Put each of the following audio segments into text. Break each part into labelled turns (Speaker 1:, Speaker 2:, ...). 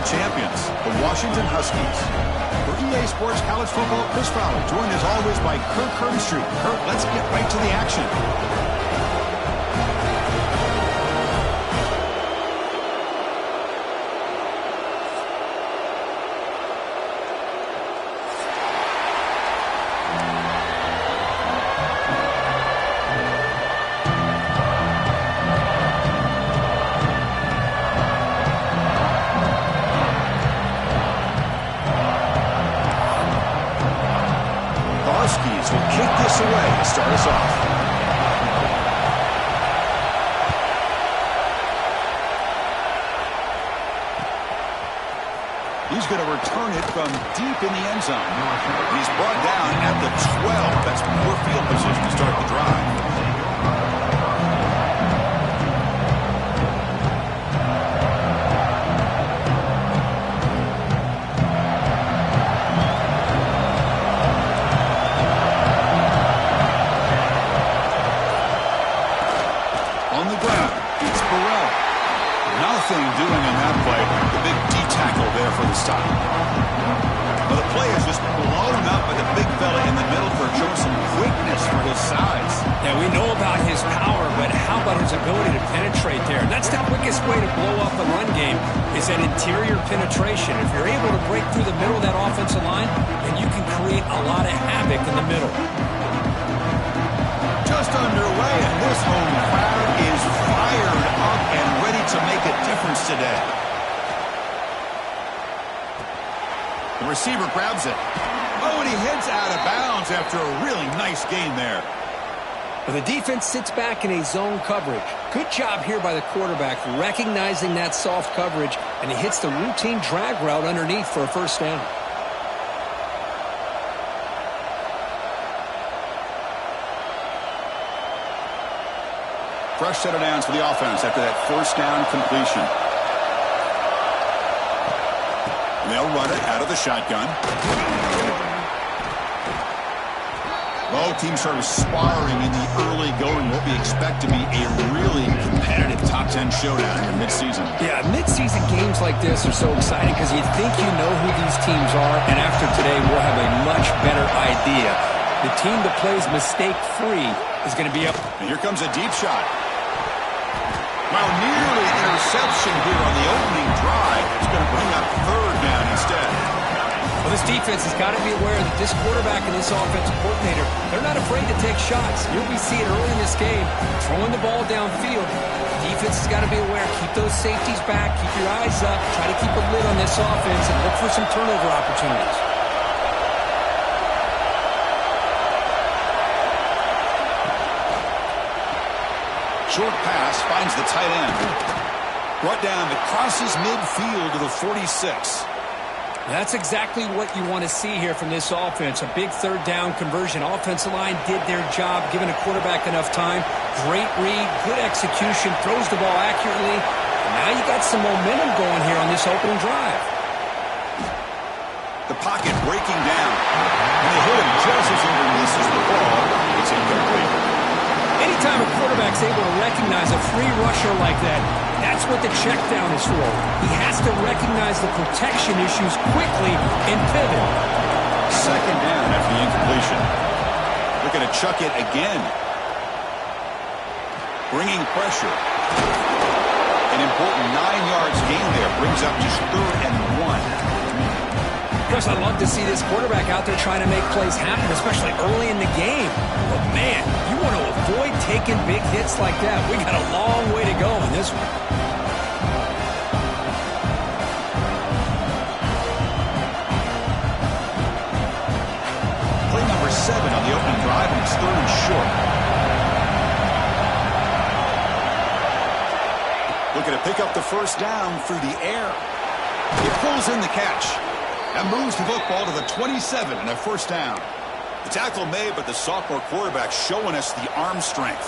Speaker 1: Bowl champions, the Washington Huskies. For EA Sports College Football, Chris Fowler, joined as always by Kirk Herbstreit. Kirk, let's get right to the action.
Speaker 2: Start us off.
Speaker 1: He's going to return it from deep in the end zone. He's brought down at the 12. That's poor field position to start the drive. Doing in that play, the big D tackle there for the stop. Well, the play is just blown up by the big fella in the middle for showing some quickness for his size.
Speaker 3: Yeah, we know about his power, but how about his ability to penetrate there? That's the quickest way to blow up the run game, is that interior penetration. If you're able to break through the middle of that offensive line, then you can create a lot of havoc in the middle.
Speaker 1: Just underway, and this home crowd is fired up and ready to make a difference today. The receiver grabs it. Oh, and he heads out of bounds after a really nice gain there.
Speaker 3: Well, the defense sits back in a zone coverage. Good job here by the quarterback, recognizing that soft coverage, and he hits the routine drag route underneath for a first down.
Speaker 1: Fresh set of downs for the offense after that first down completion. They'll run it out of the shotgun. Both teams sort of sparring in the early going. What we expect to be a really competitive top 10 showdown in midseason.
Speaker 3: Yeah, midseason games like this are so exciting because you think you know who these teams are, and after today we'll have a much better idea. The team that plays mistake-free is going to be up.
Speaker 1: And here comes a deep shot. Well, nearly interception here on the opening drive. It's going to bring up third down instead.
Speaker 3: Well, this defense has got to be aware that this quarterback and this offensive coordinator, they're not afraid to take shots. You'll be seeing early in this game, throwing the ball downfield. The defense has got to be aware. Keep those safeties back. Keep your eyes up. Try to keep a lid on this offense and look for some turnover opportunities.
Speaker 1: Short pass finds the tight end. Brought down that crosses midfield to the 46.
Speaker 3: That's exactly what you want to see here from this offense. A big third down conversion. Offensive line did their job, giving a quarterback enough time. Great read, good execution, throws the ball accurately. And now you got some momentum going here on this opening drive.
Speaker 1: The pocket breaking down. And they hit him just as he releases the ball. It's incomplete.
Speaker 3: Anytime a quarterback's able to recognize a free rusher like that, that's what the check down is for. He has to recognize the protection issues quickly and pivot.
Speaker 1: Second down after the incompletion. Looking to chuck it again. Bringing pressure. An important 9 yards gain there. Brings up just 3rd and 1.
Speaker 3: Of course, I love to see this quarterback out there trying to make plays happen, especially early in the game. But, man, you want to avoid taking big hits like that. We got a long way to go in this one.
Speaker 1: Play number 7 on the opening drive, and it's 3rd and short. Looking to pick up the first down through the air. He pulls in the catch. And moves the football to the 27 and a first down. The tackle made, but the sophomore quarterback showing us the arm strength.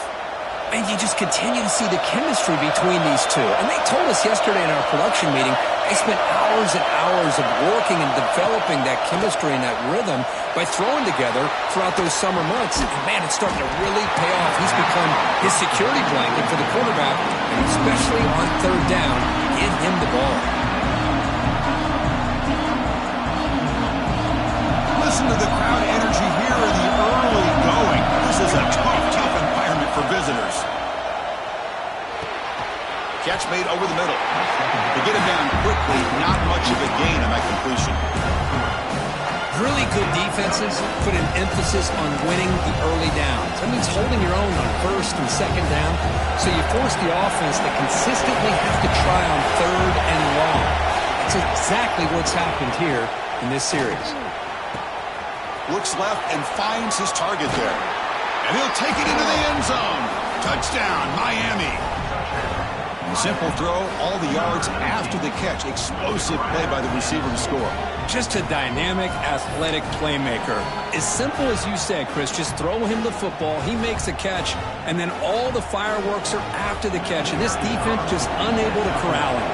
Speaker 3: And you just continue to see the chemistry between these two. And they told us yesterday in our production meeting, they spent hours and hours of working and developing that chemistry and that rhythm by throwing together throughout those summer months. And, man, it's starting to really pay off. He's become his security blanket for the quarterback, and especially on third down, give him the ball.
Speaker 1: Unfortunately, not much of a gain on that completion.
Speaker 3: Really good defenses put an emphasis on winning the early downs. That means holding your own on first and second down, so you force the offense to consistently have to try on third and long. That's exactly what's happened here in this series.
Speaker 1: Looks left and finds his target there. And he'll take it into the end zone. Touchdown, Miami. Simple throw, all the yards after the catch. Explosive play by the receiver to score.
Speaker 3: Just a dynamic, athletic playmaker. As simple as you said, Chris, just throw him the football, he makes a catch, and then all the fireworks are after the catch, and this defense just unable to corral him.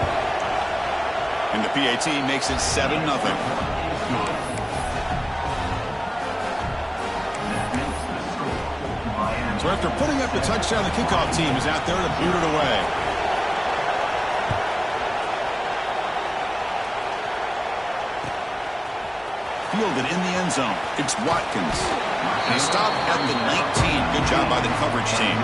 Speaker 1: And the PAT makes it 7-0. So after putting up the touchdown, the kickoff team is out there to boot it away. Fielded in the end zone. It's Watkins. He stopped at the 19. Good job by the coverage team.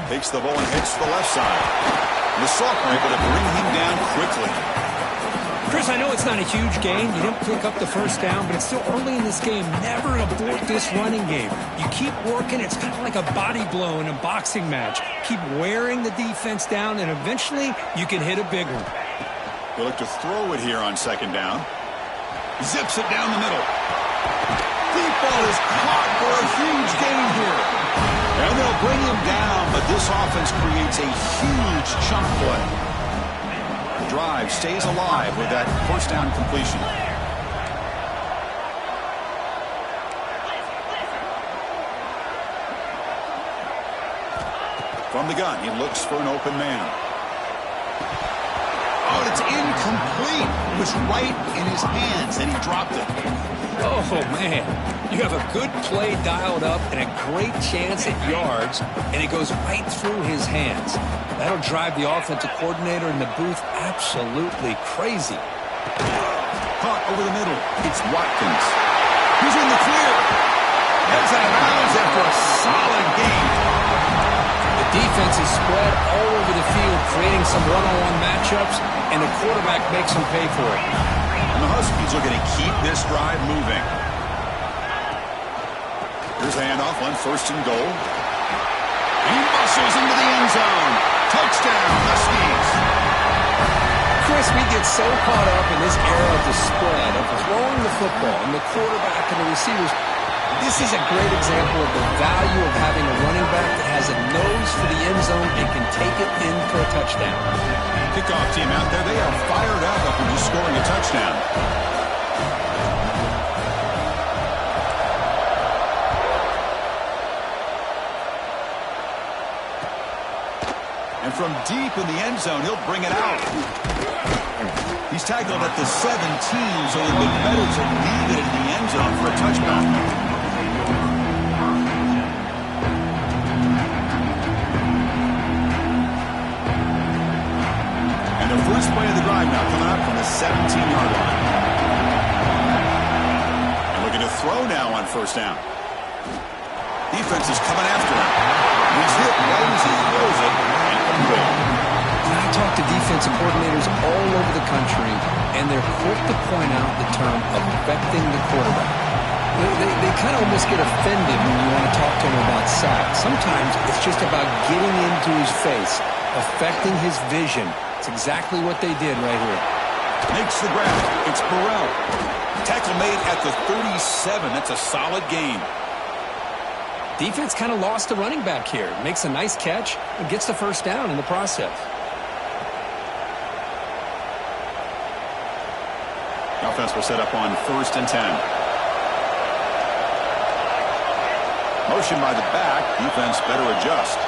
Speaker 1: Takes the ball and hits the left side. And the sophomore able to bring him down quickly.
Speaker 3: Chris, I know it's not a huge gain. You didn't pick up the first down, but it's still early in this game. Never abort this running game. You keep working. It's kind of like a body blow in a boxing match. Keep wearing the defense down, and eventually you can hit a big one.
Speaker 1: He'll look to throw it here on second down. Zips it down the middle. Deep ball is caught for a huge gain here. And they'll bring him down, but this offense creates a huge chunk play. Drive stays alive with that first down completion. From the gun, he looks for an open man. Oh, it's incomplete. It was right in his hands, and he dropped it.
Speaker 3: Oh, man. You have a good play dialed up and a great chance at yards, and it goes right through his hands. That'll drive the offensive coordinator in the booth absolutely crazy.
Speaker 1: Caught over the middle. It's Watkins. He's in the clear. Heads out of bounds after a solid gain.
Speaker 3: The defense is spread all over the field, creating some one-on-one matchups, and the quarterback makes him pay for it.
Speaker 1: And the Huskies are going to keep this drive moving. Here's a handoff on first and goal. He muscles into the end zone. Touchdown, Huskies.
Speaker 3: Chris, we get so caught up in this era of the spread, of throwing the football, and the quarterback and the receivers. This is a great example of the value of having a running back that has a nose for the end zone and can take it in for a touchdown.
Speaker 1: Kickoff team out there, they are fired up after just scoring a touchdown. And from deep in the end zone, he'll bring it out. He's tackled at the 17, so it would be better to leave it in the end zone for a touchback. And the first play of the drive now coming up from the 17-yard line. And looking to throw now on first down. Defense is coming after him. He's hit right as he throws it.
Speaker 3: I talk to defensive coordinators all over the country, and they're quick to point out the term affecting the quarterback. They kind of almost get offended when you want to talk to them about sacks. Sometimes it's just about getting into his face, affecting his vision. It's exactly what they did right here.
Speaker 1: Makes the grab. It's Burrell. Tackle made at the 37. That's a solid gain.
Speaker 3: Defense kind of lost the running back here. Makes a nice catch and gets the first down in the process.
Speaker 1: Offense will set up on first and 10. Motion by the back. Defense better adjust.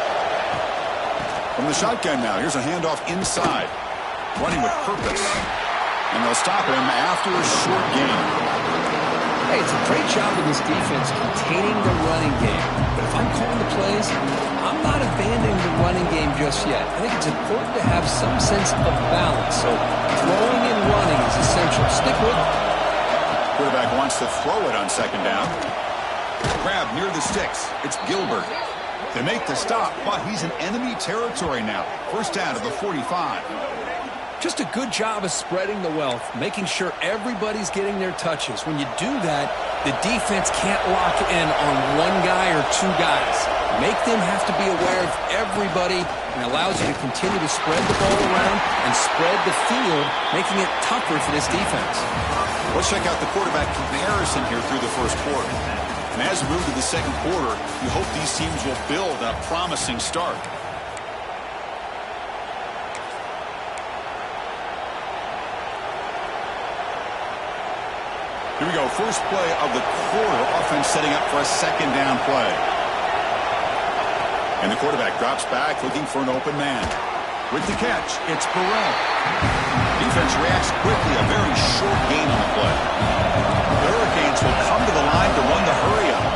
Speaker 1: From the shotgun now, here's a handoff inside. Running with purpose. And they'll stop him after a short gain.
Speaker 3: Hey, it's a great job of this defense containing the running game. But if I'm calling the plays, I'm not abandoning the running game just yet. I think it's important to have some sense of balance. So throwing and running is essential with.
Speaker 1: Quarterback wants to throw it on second down. Grab near the sticks. It's Gilbert. They make the stop, but he's in enemy territory now. First down to the 45.
Speaker 3: Just a good job of spreading the wealth, making sure everybody's getting their touches. When you do that, the defense can't lock in on one guy or two guys. Make them have to be aware of everybody, and allows you to continue to spread the ball around and spread the field, making it tougher for this defense.
Speaker 1: Let's check out the quarterback comparison here through the first quarter. And as we move to the second quarter, you hope these teams will build a promising start. Here we go, first play of the quarter. Offense setting up for a second down play. And the quarterback drops back, looking for an open man. With the catch, it's Burrell. Defense reacts quickly, a very short gain on the play. The Hurricanes will come to the line to run the hurry-up.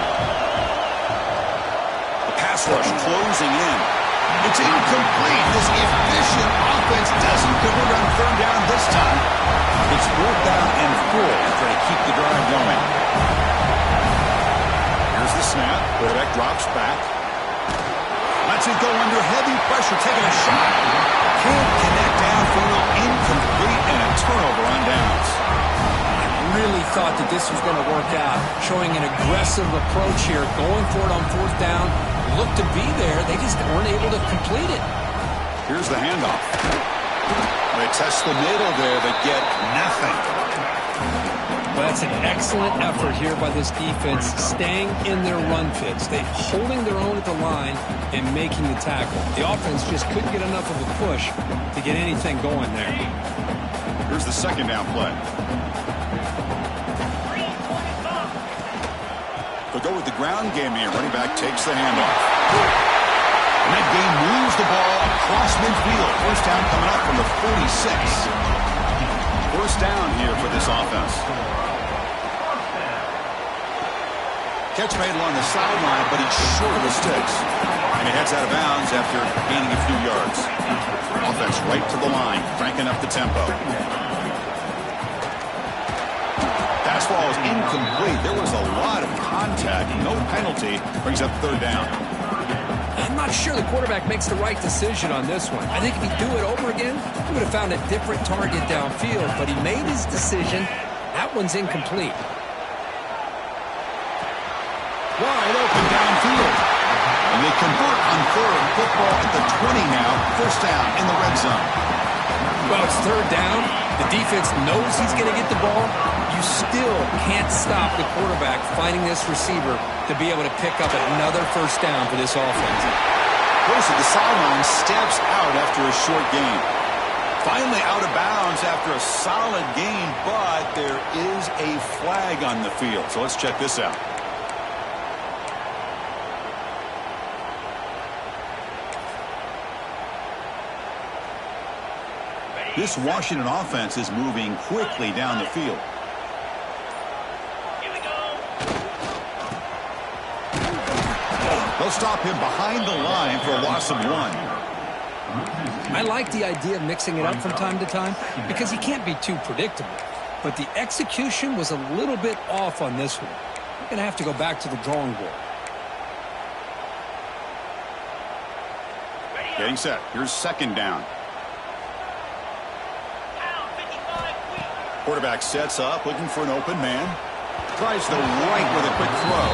Speaker 1: The pass rush closing in. It's incomplete. This efficient offense doesn't convert on third down this time. It's fourth down and 4 to try to keep the drive going. Here's the snap. Quarterback drops back. Lets it go under heavy pressure, taking a shot. Can't connect downfield, incomplete, and a turnover on downs.
Speaker 3: Really thought that this was going to work out, showing an aggressive approach here, going for it on fourth down. Looked to be there, they just weren't able to complete it.
Speaker 1: Here's the handoff. They test the middle there, but get nothing.
Speaker 3: Well, that's an excellent effort here by this defense, staying in their run fits. They holding their own at the line and making the tackle. The offense just couldn't get enough of a push to get anything going there.
Speaker 1: Here's the second down play. They'll go with the ground game here. Running back takes the handoff. And that game moves the ball across midfield. First down coming up from the 46. First down here for this offense. Catch made along the sideline, but he's short of the sticks. And he heads out of bounds after gaining a few yards. Offense right to the line, cranking up the tempo. Fastball is incomplete. There was a lot of contact. No penalty. Brings up third down.
Speaker 3: I'm not sure the quarterback makes the right decision on this one. I think if he'd do it over again, he would have found a different target downfield, but he made his decision. That one's incomplete.
Speaker 1: Wide open downfield. And they convert on third. Football at the 20 now. First down in the red zone.
Speaker 3: Well, it's third down. The defense knows he's going to get the ball. You still can't stop the quarterback finding this receiver to be able to pick up another first down for this offense.
Speaker 1: Goes to the sideline, steps out after a short gain. Finally out of bounds after a solid gain, but there is a flag on the field. So let's check this out. This Washington offense is moving quickly down the field.
Speaker 2: Here we go.
Speaker 1: They'll stop him behind the line for a loss of 1.
Speaker 3: I like the idea of mixing it up from time to time because he can't be too predictable. But the execution was a little bit off on this one. We're going to have to go back to the drawing board.
Speaker 1: Getting set. Here's second down. Quarterback sets up, looking for an open man. Tries the right with a quick throw.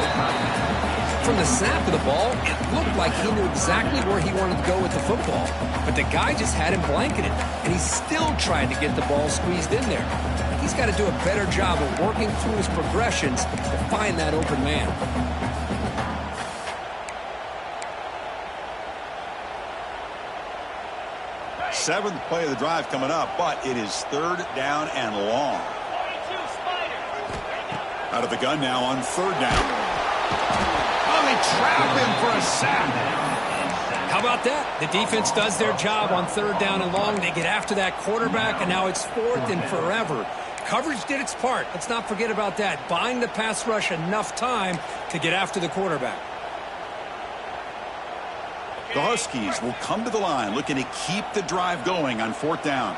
Speaker 3: From the snap of the ball, it looked like he knew exactly where he wanted to go with the football. But the guy just had him blanketed, and he's still trying to get the ball squeezed in there. He's got to do a better job of working through his progressions to find that open man.
Speaker 1: Seventh play of the drive coming up, but it is third down and long. Out of the gun now on third down. Oh, they trap him for a sack.
Speaker 3: How about that? The defense does their job on third down and long. They get after that quarterback, and now it's fourth and forever. Coverage did its part. Let's not forget about that. Buying the pass rush enough time to get after the quarterback.
Speaker 1: The Huskies will come to the line looking to keep the drive going on fourth down.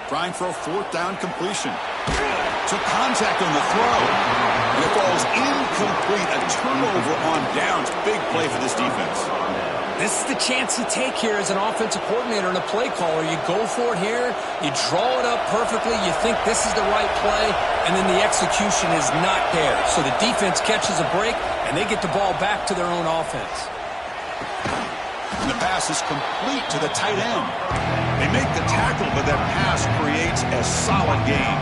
Speaker 1: Trying for a fourth down completion. Took contact on the throw. And it falls incomplete. A turnover on downs. Big play for this defense.
Speaker 3: This is the chance you take here as an offensive coordinator and a play caller. You go for it here. You draw it up perfectly. You think this is the right play, and then the execution is not there. So the defense catches a break, and they get the ball back to their own offense.
Speaker 1: And the pass is complete to the tight end. They make the tackle, but that pass creates a solid gain.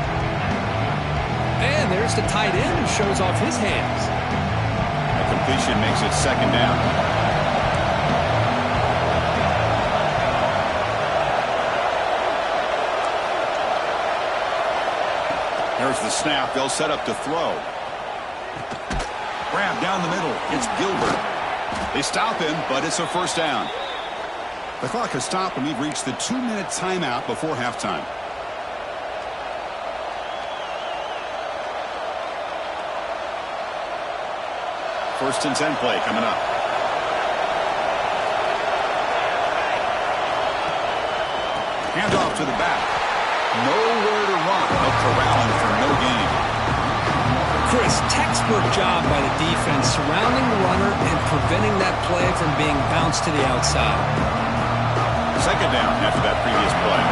Speaker 3: And there's the tight end who shows off his hands.
Speaker 1: A completion makes it second down. There's the snap. They'll set up to throw. Grab down the middle. It's Gilbert. They stop him, but it's a first down. The clock has stopped, and we've reached the 2-minute timeout before halftime. First and 10 play coming up. Handoff to the back. Nowhere to run. They'll corral him for no gain.
Speaker 3: Chris, textbook job by the defense surrounding the runner and preventing that play from being bounced to the outside.
Speaker 1: Second down after that previous play.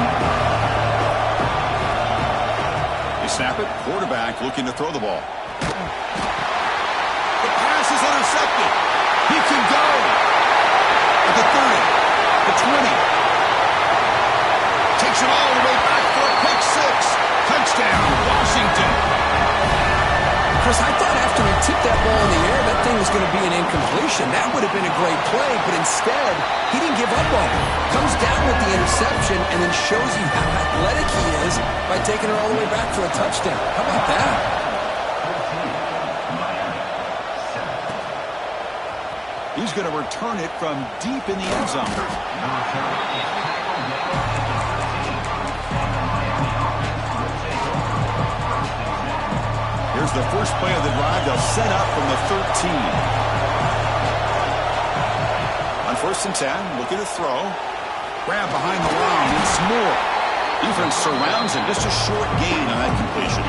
Speaker 1: They snap it. Quarterback looking to throw the ball. The pass is intercepted. He can go. At the 30. The 20. Takes it all the way back for a pick six. Touchdown, Washington.
Speaker 3: Chris, I thought after he tipped that ball in the air, that thing was going to be an incompletion. That would have been a great play, but instead, he didn't give up on it. Comes down with the interception and then shows you how athletic he is by taking it all the way back for a touchdown. How about that?
Speaker 1: He's going to return it from deep in the end zone. Here's the first play of the drive. They'll set up from the 13. On first and 10, looking to throw. Grab behind the line. It's more. Defense surrounds him. Just a short gain on that completion.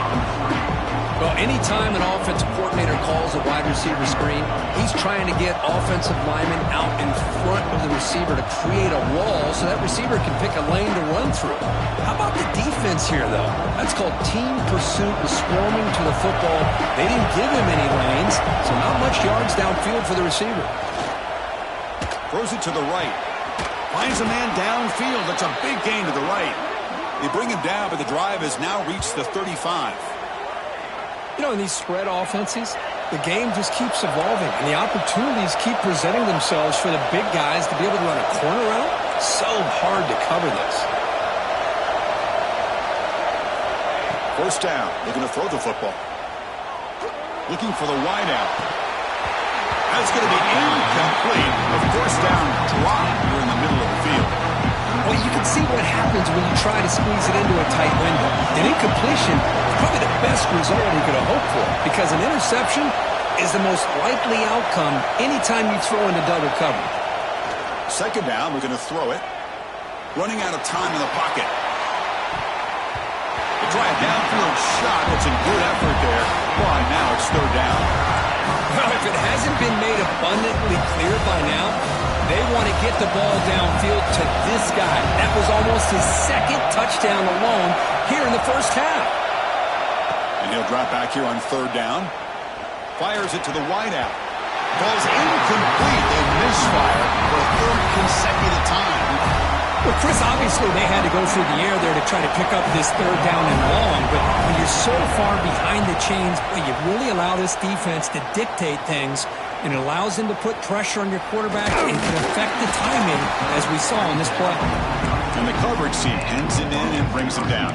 Speaker 3: Well, anytime an offensive coordinator calls a wide receiver screen, he's trying to get offensive linemen out in front of the receiver to create a wall so that receiver can pick a lane to run through. How about the defense here, though? That's called team pursuit and swarming to the football. They didn't give him any lanes, so not much yards downfield for the receiver.
Speaker 1: Throws it to the right. Finds a man downfield. That's a big gain to the right. They bring him down, but the drive has now reached the 35.
Speaker 3: You know, in these spread offenses, the game just keeps evolving, and the opportunities keep presenting themselves for the big guys to be able to run a corner out. So hard to cover this.
Speaker 1: First down, looking to throw the football. Looking for the wideout. That's going to be incomplete. A first down drop here in the middle of the field.
Speaker 3: Well, you can see what happens when you try to squeeze it into a tight window. An incompletion is probably the best result he could have hoped for, because an interception is the most likely outcome anytime you throw into double cover.
Speaker 1: Second down, we're going to throw it. Running out of time in the pocket. They try a downfield shot. It's a good effort there. Why, now it's third down.
Speaker 3: Well, if it hasn't been made abundantly clear by now, they want to get the ball downfield to this guy. That was almost his second touchdown alone here in the first half.
Speaker 1: And he'll drop back here on third down. Fires it to the wideout. Ball's incomplete. They misfire for a third consecutive time.
Speaker 3: Well, Chris, obviously they had to go through the air there to try to pick up this third down and long, but when you're so far behind the chains, boy, you really allow this defense to dictate things, and it allows them to put pressure on your quarterback and can affect the timing, as we saw in this play.
Speaker 1: And the coverage team pins him in and brings him down.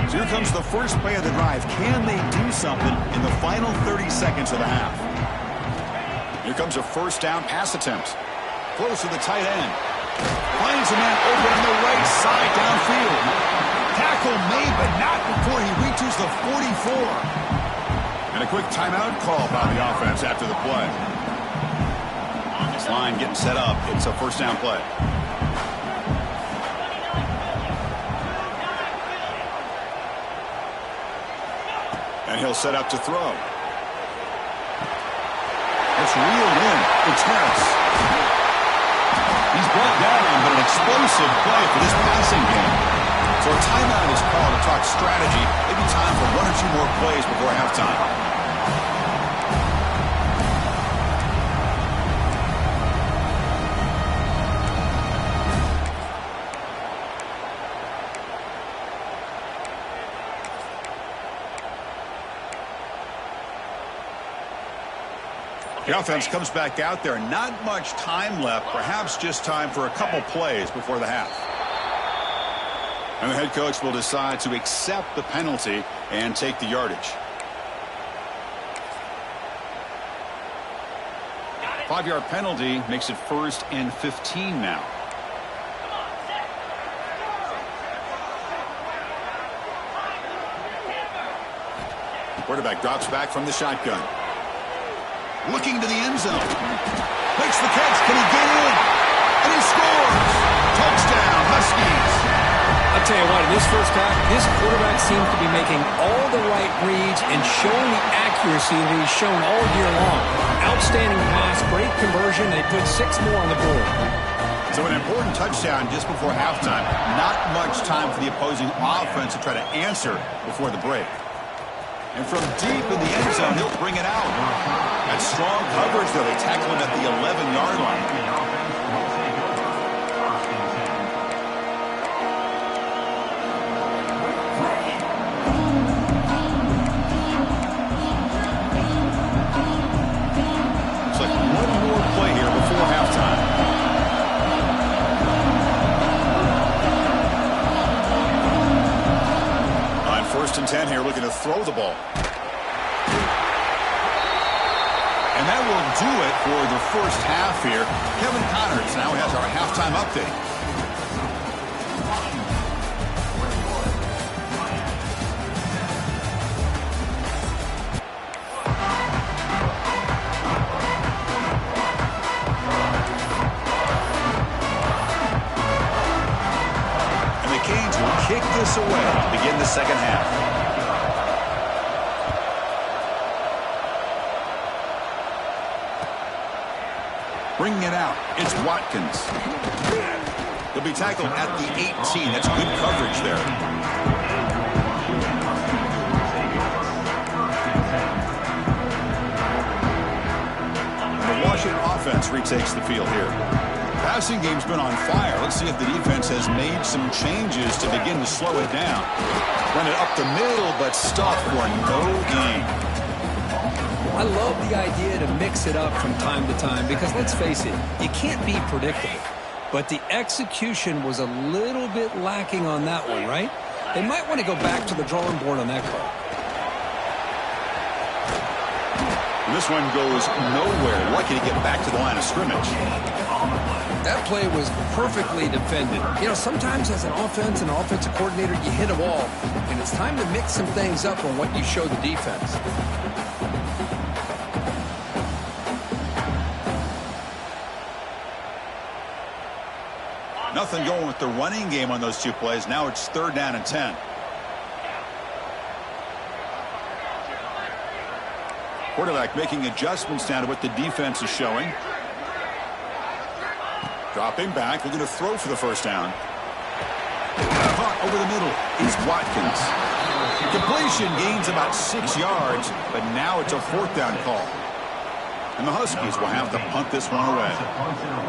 Speaker 1: So here comes the first play of the drive. Can they do something in the final 30 seconds of the half? Here comes a first down pass attempt. Close to the tight end. Finds a man open on the right side downfield. Tackle made, but not before he reaches the 44. And a quick timeout call by the offense after the play. This line getting set up. It's a first down play. And he'll set up to throw. It's reeled in. It's Harris. He's brought down, but an explosive play for this passing game. So a timeout is called to talk strategy. Maybe time for one or two more plays before halftime. The offense comes back out there. Not much time left. Perhaps just time for a couple plays before the half. And the head coach will decide to accept the penalty and take the yardage. 5-yard penalty makes it 1st and 15 now. Quarterback drops back from the shotgun. Looking to the end zone. Makes the catch. Can he get in? And he scores. Touchdown, Huskies.
Speaker 3: I'll tell you what, in this first half, this quarterback seems to be making all the right reads and showing the accuracy that he's shown all year long. Outstanding pass, great conversion. They put 6 more on the board.
Speaker 1: So an important touchdown just before halftime. Not much time for the opposing offense to try to answer before the break. And from deep in the end zone, he'll bring it out. That strong coverage, though. They tackle him at the 11-yard line. Looks like one more play here before halftime. On 1st and 10 here, looking to throw the ball. And that will do it for the first half here. Kevin Connors now has our halftime update. And the Canes will kick this away to begin the second half. Bringing it out, it's Watkins. He'll be tackled at the 18. That's good coverage there. The Washington offense retakes the field here. Passing game's been on fire. Let's see if the defense has made some changes to begin to slow it down. Run it up the middle, but stopped for no gain.
Speaker 3: I love the idea to mix it up from time to time because, let's face it, you can't be predictable. But the execution was a little bit lacking on that one, right? They might want to go back to the drawing board on that call.
Speaker 1: This one goes nowhere. Lucky to get back to the line of scrimmage.
Speaker 3: That play was perfectly defended. You know, sometimes as an offense and offensive coordinator, you hit a wall, and it's time to mix some things up on what you show the defense.
Speaker 1: Nothing going with the running game on those two plays. Now it's 3rd down and 10. Quarterback making adjustments now to what the defense is showing. Dropping back, looking to throw for the first down. Caught over the middle is Watkins. Completion gains about 6 yards, but now it's a 4th down call. And the Huskies will have to punt this one away.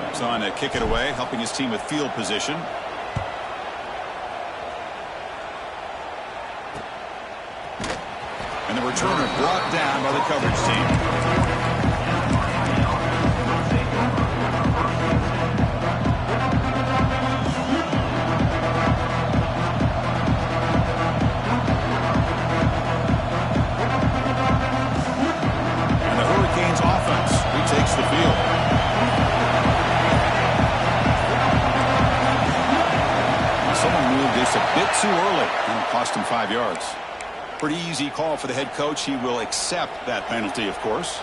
Speaker 1: It's on to kick it away, helping his team with field position. And the returner brought down by the coverage team. Takes the field. Someone moved this a bit too early and it cost him 5 yards. Pretty easy call for the head coach. He will accept that penalty, of course.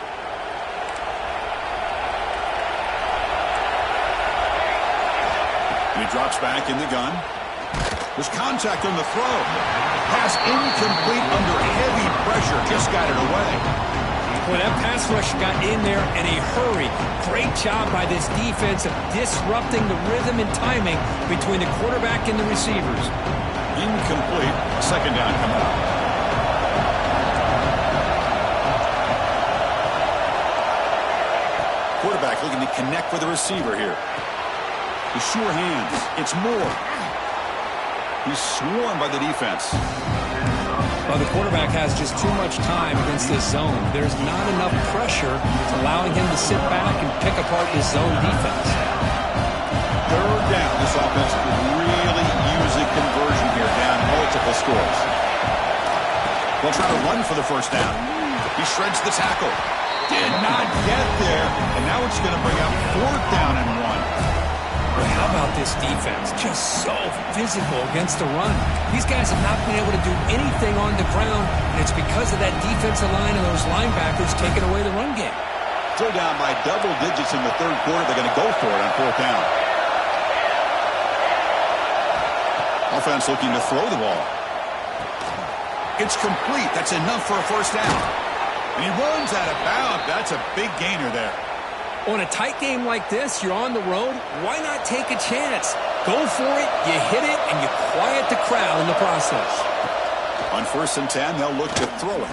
Speaker 1: And he drops back in the gun. There's contact on the throw. Pass incomplete under heavy pressure. Just got it away.
Speaker 3: Well, that pass rush got in there in a hurry. Great job by this defense of disrupting the rhythm and timing between the quarterback and the receivers.
Speaker 1: Incomplete. Second down coming up. Quarterback looking to connect with the receiver here. The sure hands. It's Moore. He's swarmed by the defense.
Speaker 3: Well, the quarterback has just too much time against this zone. There's not enough pressure allowing him to sit back and pick apart this zone defense.
Speaker 1: Third down. This offense could really use a conversion here, down multiple scores. They'll try to run for the first down. He shreds the tackle. Did not get there, and now it's going to bring up fourth down and 1.
Speaker 3: How about this defense? Just so physical against the run. These guys have not been able to do anything on the ground, and it's because of that defensive line and those linebackers taking away the run game.
Speaker 1: Still down by double digits in the third quarter. They're going to go for it on fourth down. Offense looking to throw the ball. It's complete. That's enough for a first down. And he runs out of bounds. That's a big gainer there.
Speaker 3: On a tight game like this, you're on the road, why not take a chance? Go for it, you hit it, and you quiet the crowd in the process.
Speaker 1: On 1st and 10, they'll look to throw it.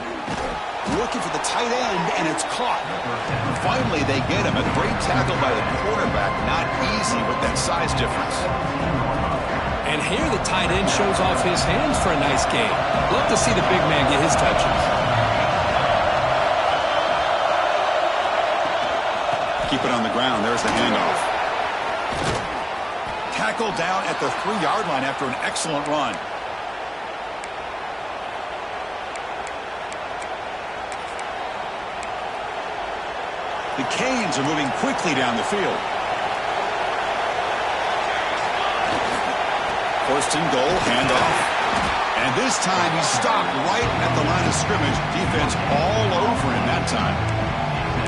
Speaker 1: Looking for the tight end, and it's caught. Finally, they get him. A great tackle by the quarterback. Not easy with that size difference.
Speaker 3: And here the tight end shows off his hands for a nice game. Love to see the big man get his touches.
Speaker 1: Keep it on the ground. There's the handoff. Tackled down at the 3-yard line after an excellent run. The Canes are moving quickly down the field. 1st and goal, handoff. And this time he stopped right at the line of scrimmage. Defense all over him that time.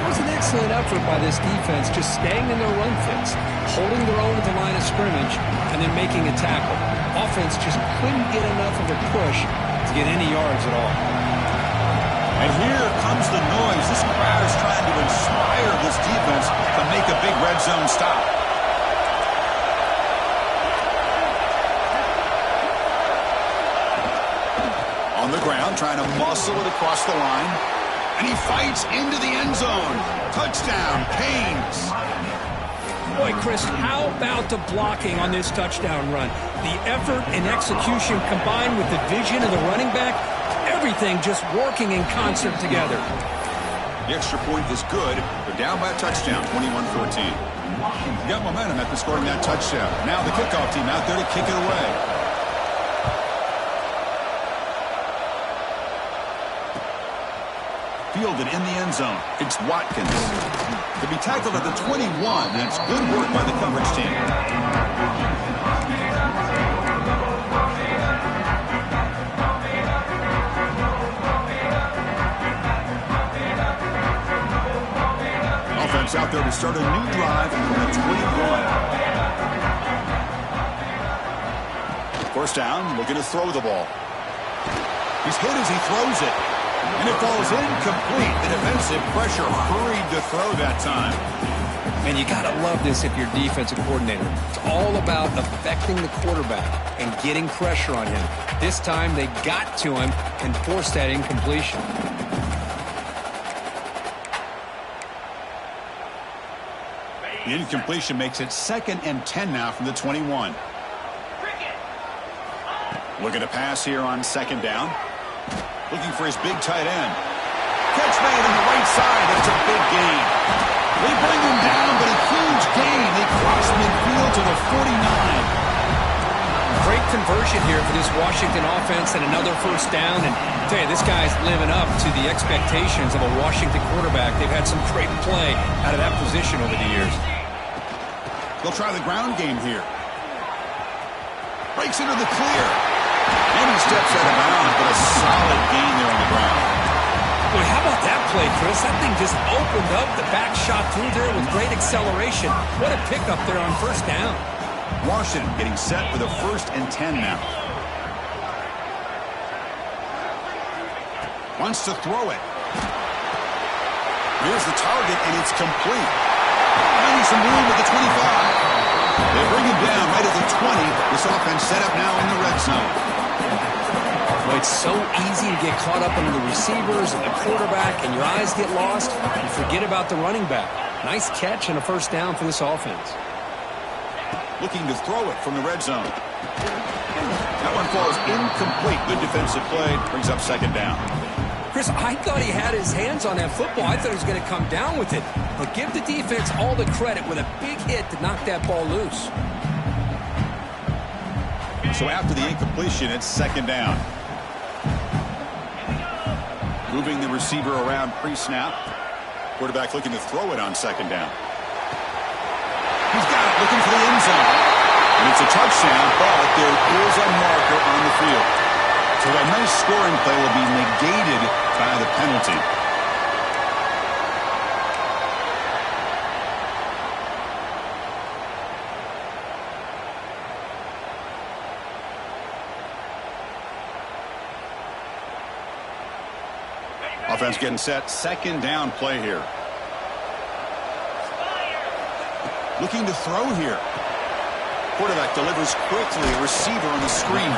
Speaker 3: It was an excellent effort by this defense, just staying in their run fits, holding their own at the line of scrimmage, and then making a tackle. Offense just couldn't get enough of a push to get any yards at all.
Speaker 1: And here comes the noise. This crowd is trying to inspire this defense to make a big red zone stop. On the ground, trying to muscle it across the line. And he fights into the end zone. Touchdown, Canes.
Speaker 3: Boy, Chris, how about the blocking on this touchdown run? The effort and execution combined with the vision of the running back, everything just working in concert together.
Speaker 1: The extra point is good. They're down by a touchdown, 21-14. Got momentum after scoring that touchdown. Now the kickoff team out there to kick it away. Fielded in the end zone. It's Watkins. To be tackled at the 21. That's good work by the coverage team. Offense out there to start a new drive from the 21. First down, looking to throw the ball. He's hit as he throws it. And it falls incomplete. The defensive pressure hurried to throw that time.
Speaker 3: And you got to love this if you're defensive coordinator. It's all about affecting the quarterback and getting pressure on him. This time they got to him and forced that incompletion.
Speaker 1: The incompletion makes it 2nd and 10 now from the 21. Looking to pass here on 2nd down. Looking for his big tight end. Catch made on the right side. That's a big gain. They bring him down, but a huge gain. They cross midfield to the 49.
Speaker 3: Great conversion here for this Washington offense and another first down. And I tell you, this guy's living up to the expectations of a Washington quarterback. They've had some great play out of that position over the years.
Speaker 1: They'll try the ground game here. Breaks into the clear. And he steps out of bounds, but a solid gain there on the ground.
Speaker 3: Boy, how about that play, Chris? That thing just opened up. The back shot through there with great acceleration. What a pickup there on first down.
Speaker 1: Washington getting set for the 1st and 10 now. Wants to throw it. Here's the target, and it's complete. Finding some room at the 25. They bring him down right at the 20. This offense set up now in the red zone.
Speaker 3: Well, it's so easy to get caught up into the receivers and the quarterback, and your eyes get lost. You forget about the running back. Nice catch and a first down for this offense.
Speaker 1: Looking to throw it from the red zone. That one falls incomplete. Good defensive play. Brings up 2nd down.
Speaker 3: Chris, I thought he had his hands on that football. I thought he was going to come down with it. But give the defense all the credit with a big hit to knock that ball loose.
Speaker 1: So after the incompletion, it's 2nd down. Moving the receiver around pre-snap. Quarterback looking to throw it on 2nd down. He's got it, looking for the end zone. And it's a touchdown, but there is a marker on the field. So a nice scoring play will be negated by the penalty. Offense getting set. 2nd down play here. Looking to throw here. Quarterback delivers quickly. A receiver on the screen.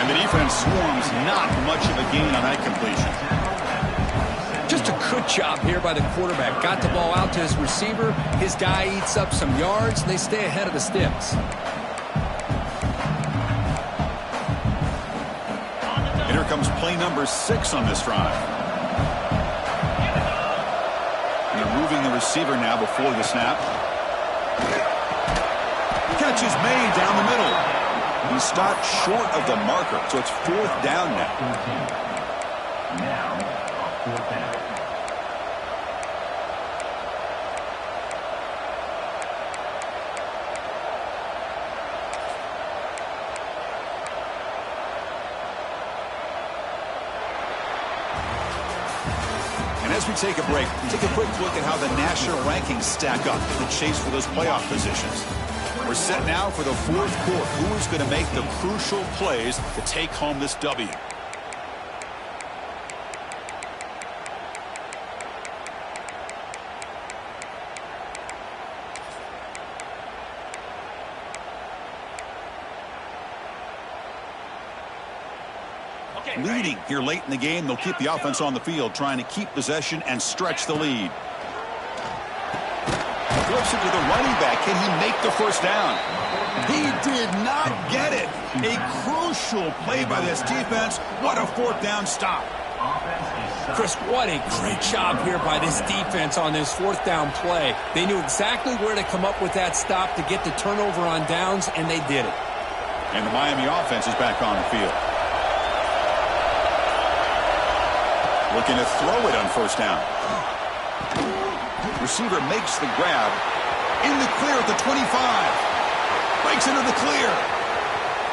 Speaker 1: And the defense swarms. Not much of a gain on that completion.
Speaker 3: Just a good job here by the quarterback. Got the ball out to his receiver. His guy eats up some yards, and they stay ahead of the sticks.
Speaker 1: And here comes play number 6 on this drive. And they're moving the receiver now before the snap. Catch is made down the middle. He stopped short of the marker, so it's 4th down now. And as we take a break, take a quick look at how the national rankings stack up in the chase for those playoff positions. We're set now for the 4th quarter. Who is going to make the crucial plays to take home this W? Leading here late in the game, they'll keep the offense on the field, trying to keep possession and stretch the lead. Flips it to the running back. Can he make the first down? He did not get it. A crucial play by this defense. What a 4th down stop.
Speaker 3: Chris, what a great job here by this defense on this 4th down play. They knew exactly where to come up with that stop to get the turnover on downs, and they did it.
Speaker 1: And the Miami offense is back on the field. Looking to throw it on 1st down. Receiver makes the grab. In the clear at the 25. Breaks into the clear.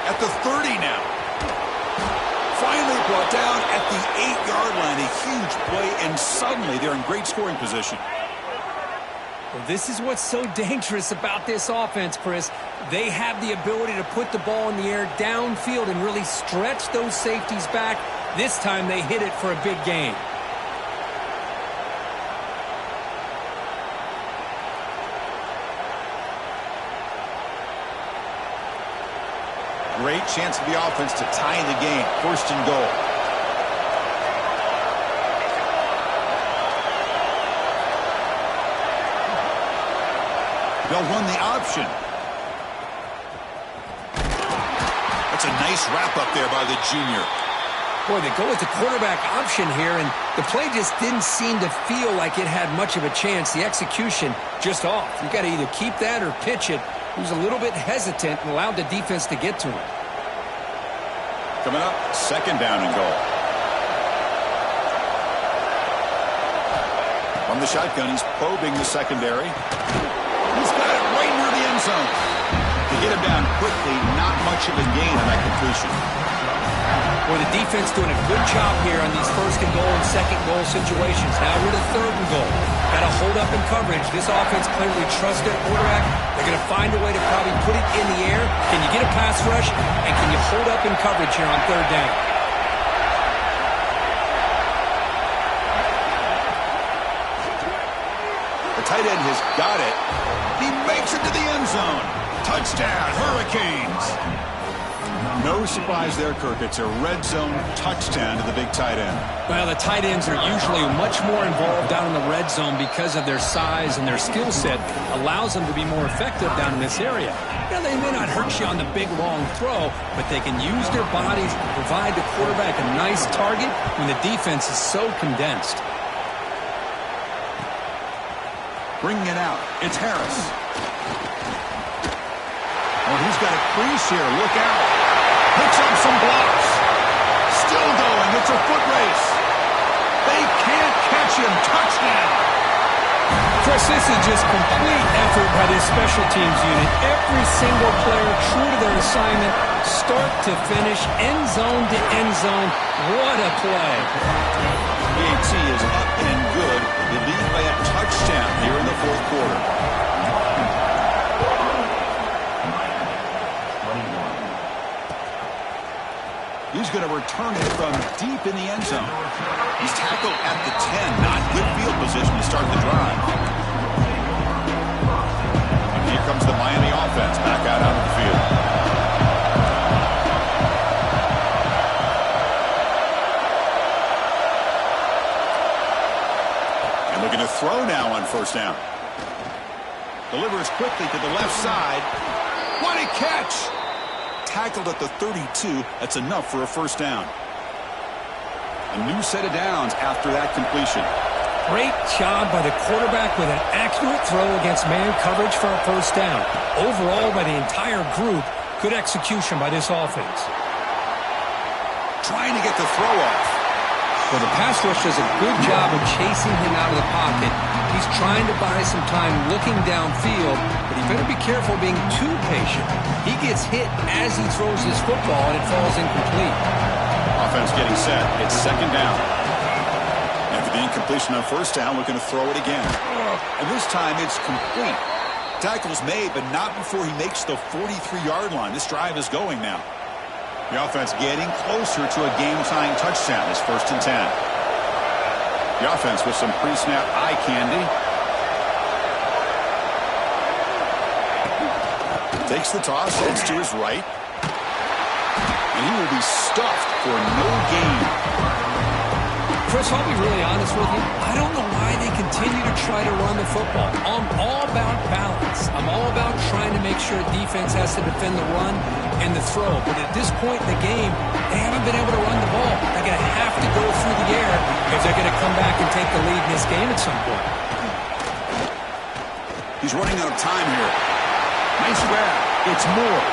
Speaker 1: At the 30 now. Finally brought down at the 8-yard line. A huge play, and suddenly they're in great scoring position.
Speaker 3: Well, this is what's so dangerous about this offense, Chris. They have the ability to put the ball in the air downfield and really stretch those safeties back. This time they hit it for a big gain.
Speaker 1: Great chance for the offense to tie the game. 1st and goal. They'll run the option. That's a nice wrap up there by the junior.
Speaker 3: Boy, they go with the quarterback option here, and the play just didn't seem to feel like it had much of a chance. The execution just off. You got to either keep that or pitch it. He was a little bit hesitant and allowed the defense to get to him.
Speaker 1: Coming up, 2nd down and goal. From the shotgun, he's probing the secondary. He's got it right near the end zone. To get him down quickly, not much of a gain on that completion.
Speaker 3: Well, the defense doing a good job here on these first and goal and second goal situations. Now we're to third and goal. Got to hold up in coverage. This offense clearly trusts their quarterback. They're going to find a way to probably put it in the air. Can you get a pass rush? And can you hold up in coverage here on third down?
Speaker 1: The tight end has got it. He makes it to the end zone. Touchdown, Hurricanes. No surprise there, Kirk. It's a red zone touchdown to the big tight end.
Speaker 3: Well, the tight ends are usually much more involved down in the red zone because of their size and their skill set. Allows them to be more effective down in this area. Now, they may not hurt you on the big, long throw, but they can use their bodies to provide the quarterback a nice target when the defense is so condensed.
Speaker 1: Bringing it out. It's Harris. Oh, he's got a crease here. Look out. Picks up some blocks. Still going. It's a foot race. They can't catch him. Touchdown.
Speaker 3: Chris, this is just complete effort by this special teams unit. Every single player true to their assignment, start to finish, end zone to end zone. What a play.
Speaker 1: PAT is up and good. They lead by a touchdown here in the fourth quarter. He's going to return it from deep in the end zone. He's tackled at the 10. Not good field position to start the drive. And here comes the Miami offense back out onto the field. And looking to throw now on first down. Delivers quickly to the left side. What a catch! Tackled at the 32. That's enough for a first down. A new set of downs after that completion.
Speaker 3: Great job by the quarterback with an accurate throw against man coverage for a first down. Overall, by the entire group, good execution by this offense.
Speaker 1: Trying to get the throw off.
Speaker 3: Well, the pass rush does a good job of chasing him out of the pocket. He's trying to buy some time looking downfield, but he better be careful being too patient. He gets hit as he throws his football, and it falls incomplete.
Speaker 1: Offense getting set. It's second down. After the incompletion on first down, looking to throw it again. And this time it's complete. Tackle's made, but not before he makes the 43-yard line. This drive is going now. The offense getting closer to a game-tying touchdown. It's 1st and 10. The offense with some pre-snap eye candy. Takes the toss, heads to his right. And he will be stuffed for no gain.
Speaker 3: Chris, I'll be really honest with you. I don't know why they continue to try to run the football. I'm all about balance. I'm all about trying to make sure defense has to defend the run and the throw. But at this point in the game, they haven't been able to run the ball. They're going to have to go through the air if they're going to come back and take the lead in this game at some point.
Speaker 1: He's running out of time here. Nice grab. It's Moore.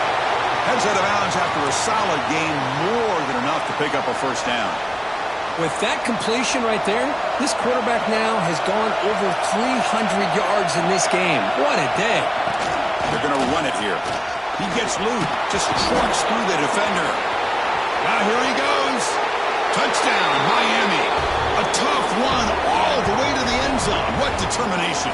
Speaker 1: Heads out of bounds after a solid gain, more than enough to pick up a first down.
Speaker 3: With that completion right there, this quarterback now has gone over 300 yards in this game. What a day.
Speaker 1: They're going to run it here. He gets loose, just trucks through the defender. Now here he goes. Touchdown, Miami. A tough one all the way to the end zone. What determination.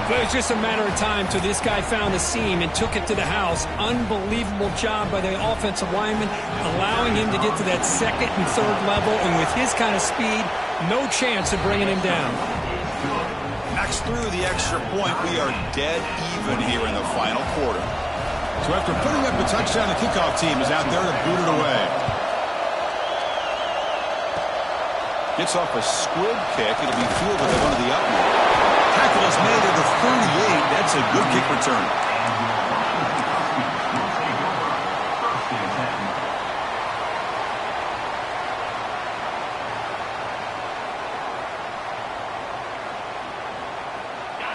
Speaker 3: But it's just a matter of time till this guy found the seam and took it to the house. Unbelievable job by the offensive lineman, allowing him to get to that second and third level. And with his kind of speed, no chance of bringing him down.
Speaker 1: Knocks through the extra point. We are dead even here in the final quarter. So after putting up a touchdown, the kickoff team is out there to boot it away. Gets off a squib kick. It'll be fielded at one of the up. Tackle is made at the 38. That's a good kick return.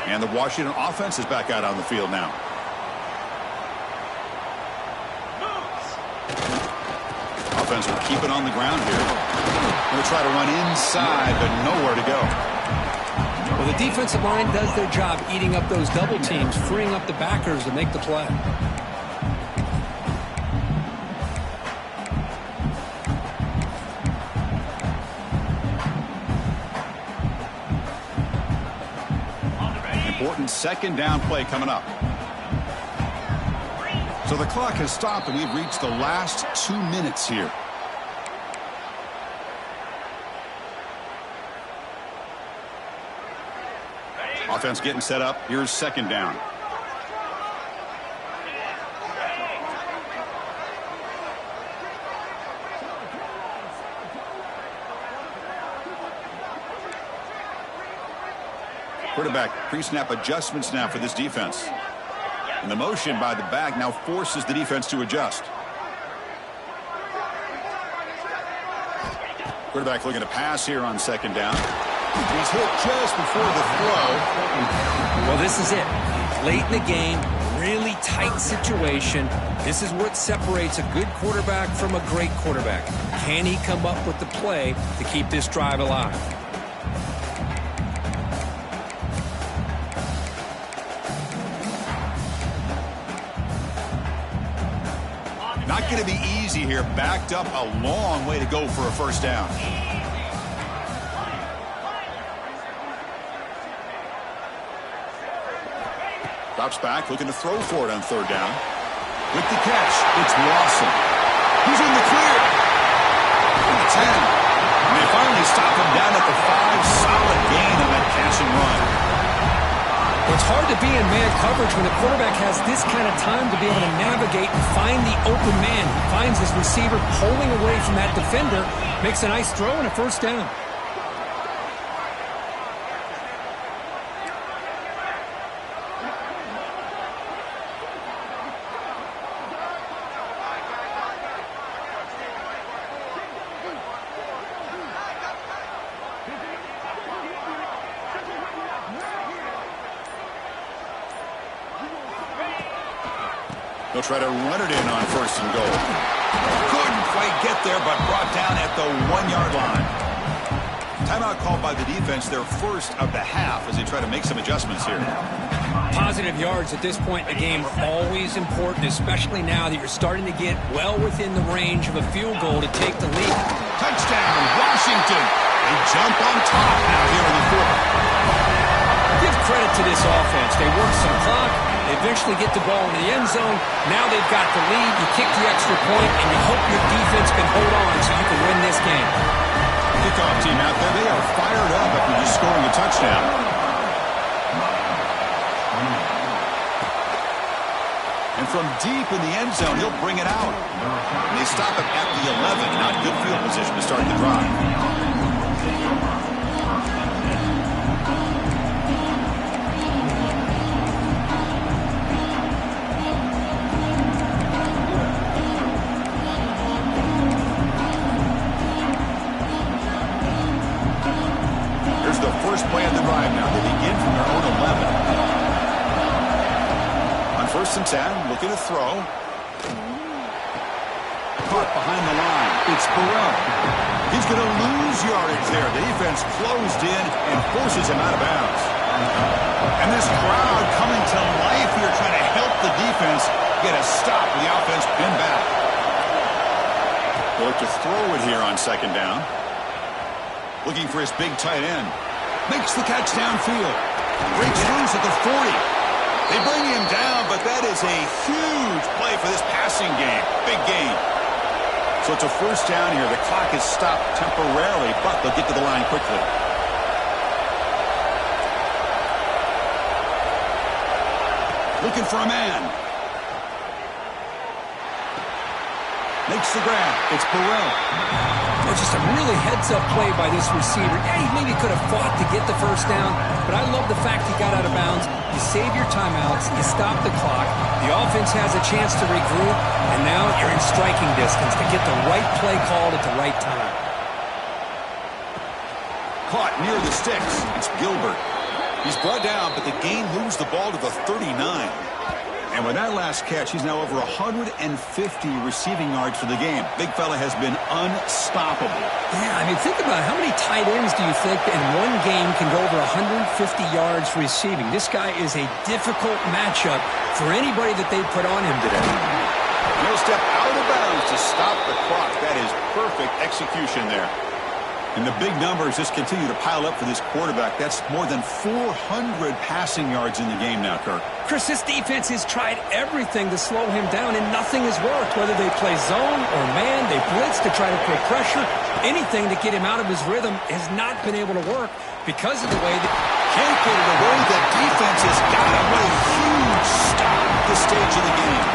Speaker 1: And the Washington offense is back out on the field now. Offense will keep it on the ground here. Going to try to run inside, but nowhere to go.
Speaker 3: Well, the defensive line does their job eating up those double teams, freeing up the backers to make the play.
Speaker 1: important second down play coming up. So the clock has stopped, and we've reached the last 2 minutes here. Offense getting set up. Here's second down. Quarterback pre-snap adjustments now for this defense. And the motion by the back now forces the defense to adjust. Quarterback looking to pass here on second down. He's hit just before the throw.
Speaker 3: Well, this is it. Late in the game, really tight situation. This is what separates a good quarterback from a great quarterback. Can he come up with the play to keep this drive alive?
Speaker 1: Not going to be easy here. Backed up a long way to go for a first down. Drops back, looking to throw for it on third down. With the catch, it's Lawson. He's in the clear. On the 10. And they finally stop him down at the 5. Solid gain on that catch and run.
Speaker 3: Well, it's hard to be in man coverage when the quarterback has this kind of time to be able to navigate and find the open man. He finds his receiver pulling away from that defender, makes a nice throw and a first down.
Speaker 1: They'll try to run it in on first and goal. Couldn't quite get there, but brought down at the 1-yard line. Timeout called by the defense, their first of the half, as they try to make some adjustments here.
Speaker 3: Positive yards at this point in the game are always important, especially now that you're starting to get well within the range of a field goal to take the lead.
Speaker 1: Touchdown, Washington. They jump on top now here in the fourth.
Speaker 3: Give credit to this offense. They work some clock. They eventually get the ball into the end zone. Now they've got the lead. You kick the extra point, and you hope your defense can hold on so you can win this game.
Speaker 1: Kickoff team out there, they are fired up after just scoring a touchdown. And from deep in the end zone, he'll bring it out. And they stop it at the 11. Not good field position to start the drive. Play on the drive now. They begin from their own 11. On first and 10, looking to throw. Caught behind the line. It's Burrell. He's going to lose yardage there. The defense closed in and forces him out of bounds. And this crowd coming to life here, trying to help the defense get a stop with the offense pinned back. They'll look to throw it here on second down. Looking for his big tight end. Makes the catch downfield. Breaks loose at the 40. They bring him down, but that is a huge play for this passing game. Big gain. So it's a first down here. The clock is stopped temporarily, but they'll get to the line quickly. Looking for a man. Makes the grab. It's Burrell.
Speaker 3: Well, just a really heads-up play by this receiver. Yeah, he maybe could have fought to get the first down, but I love the fact he got out of bounds. You save your timeouts. You stop the clock. The offense has a chance to regroup, and now you're in striking distance to get the right play called at the right time.
Speaker 1: Caught near the sticks. It's Gilbert. He's brought down, but the gain moves the ball to the 39. And with that last catch, he's now over 150 receiving yards for the game. Big fella has been unstoppable.
Speaker 3: Yeah, I mean, think about it. How many tight ends do you think in one game can go over 150 yards receiving? This guy is a difficult matchup for anybody that they put on him today.
Speaker 1: He'll step out of bounds to stop the clock. That is perfect execution there. And the big numbers just continue to pile up for this quarterback. That's more than 400 passing yards in the game now, Kirk.
Speaker 3: Chris, this defense has tried everything to slow him down, and nothing has worked. Whether they play zone or man, they blitz to try to put pressure. Anything to get him out of his rhythm has not been able to work because of the way that
Speaker 1: can't get it away. That defense has got to put a huge stop at this stage of the game.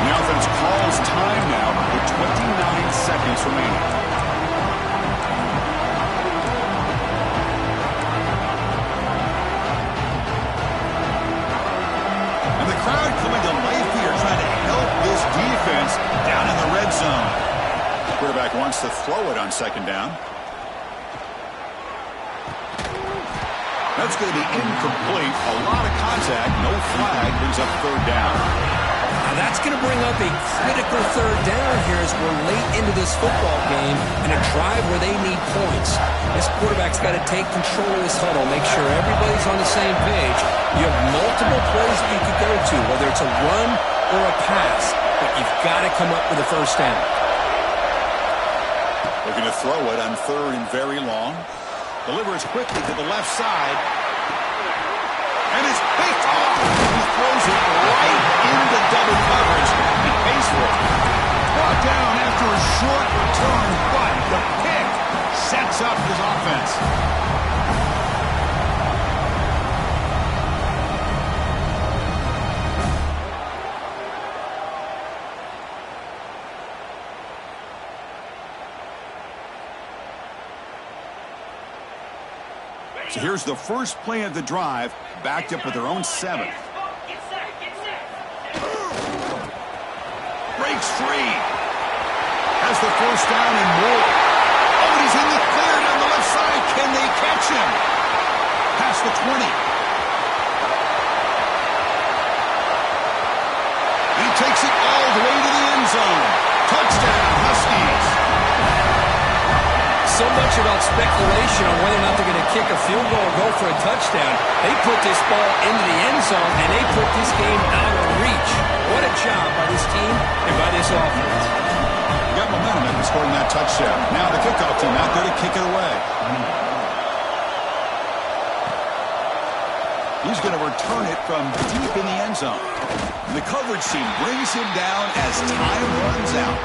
Speaker 1: The offense calls time now with 29 seconds remaining. Crowd coming to life here, trying to help this defense down in the red zone. The quarterback wants to throw it on second down. That's going to be incomplete. A lot of contact, no flag, brings up third down.
Speaker 3: Now that's going to bring up a critical third down here as we're late into this football game and a drive where they need points. This quarterback's got to take control of this huddle, make sure everybody's on the same page. You have multiple plays that you could go to, whether it's a run or a pass, but you've got to come up with a first down.
Speaker 1: Looking to throw it on third and very long. Delivers quickly to the left side. And it's picked off. He throws it right into double coverage. He pays for it. Brought down after a short return, but the pick sets up his offense. So here's the first play of the drive, backed up with their own 7th. Breaks free. Has the first down and more. Oh, and he's in the clear down the left side. Can they catch him? Past the 20. He takes it all the way to the end zone. Touchdown, Huskies.
Speaker 3: So much about speculation on whether or not they're going to kick a field goal or go for a touchdown. They put this ball into the end zone, and they put this game out of reach. What a job by this team and by this offense.
Speaker 1: You got momentum after scoring that touchdown. Now the kickoff team out there to kick it away. He's going to return it from deep in the end zone. The coverage team brings him down as time runs out.